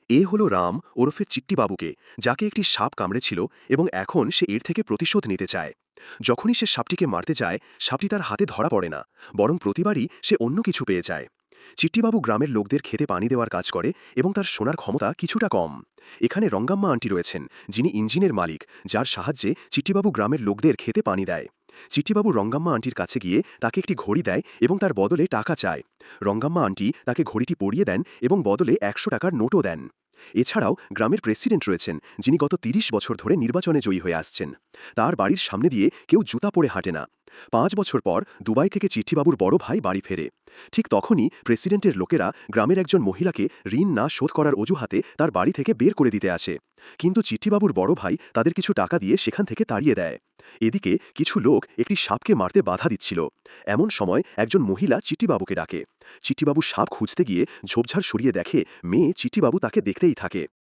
এ হলো রাম ওরফে চিট্টিবাবুকে, যাকে একটি সাপ কামড়েছিল এবং এখন সে এর থেকে প্রতিশোধ নিতে চায়। যখনই সে সাপটিকে মারতে যায়, সাপটি তার হাতে ধরা পড়ে না, বরং প্রতিবারই সে অন্য কিছু পেয়ে যায়। চিট্টিবাবু গ্রামের লোকদের খেতে পানি দেওয়ার কাজ করে এবং তার শোনার ক্ষমতা কিছুটা কম। এখানে রঙ্গাম্মা আন্টি রয়েছেন, যিনি ইঞ্জিনের মালিক, যার সাহায্যে চিট্টিবাবু গ্রামের লোকদের খেতে পানি দেয়। চিট্টিবাবু রঙ্গাম্মা আন্টির কাছে গিয়ে তাকে একটি ঘড়ি দেয় এবং তার বদলে টাকা চায়। রঙ্গাম্মা আন্টি তাকে ঘড়িটি পরিয়ে দেন এবং বদলে ১০০ টাকার নোটও দেন। এছাড়াও গ্রামের প্রেসিডেন্ট রয়েছেন, যিনি গত ৩০ বছর ধরে নির্বাচনে জয়ী হয়ে আসছেন। তার বাড়ির সামনে দিয়ে কেউ জুতা পরে হাঁটে না। ৫ বছর পর দুবাই থেকে চিট্টিবাবুর বড় ভাই বাড়ি ফেরে। ঠিক তখনই প্রেসিডেন্টের লোকেরা গ্রামের একজন মহিলাকে ঋণ না শোধ করার অজুহাতে তার বাড়ি থেকে বের করে দিতে আসে। কিন্তু চিট্টিবাবুর বড় ভাই তাদের কিছু টাকা দিয়ে সেখান থেকে তাড়িয়ে দেয়। এদিকে কিছু লোক একটি সাপকে মারতে বাধা দিচ্ছিল। এমন সময় একজন মহিলা চিট্টিবাবুকে ডাকে। চিট্টিবাবু সাপ খুঁজতে গিয়ে ঝোপঝাড় সরিয়ে দেখে মেয়ে চিট্টিবাবু তাকে দেখতেই থাকে।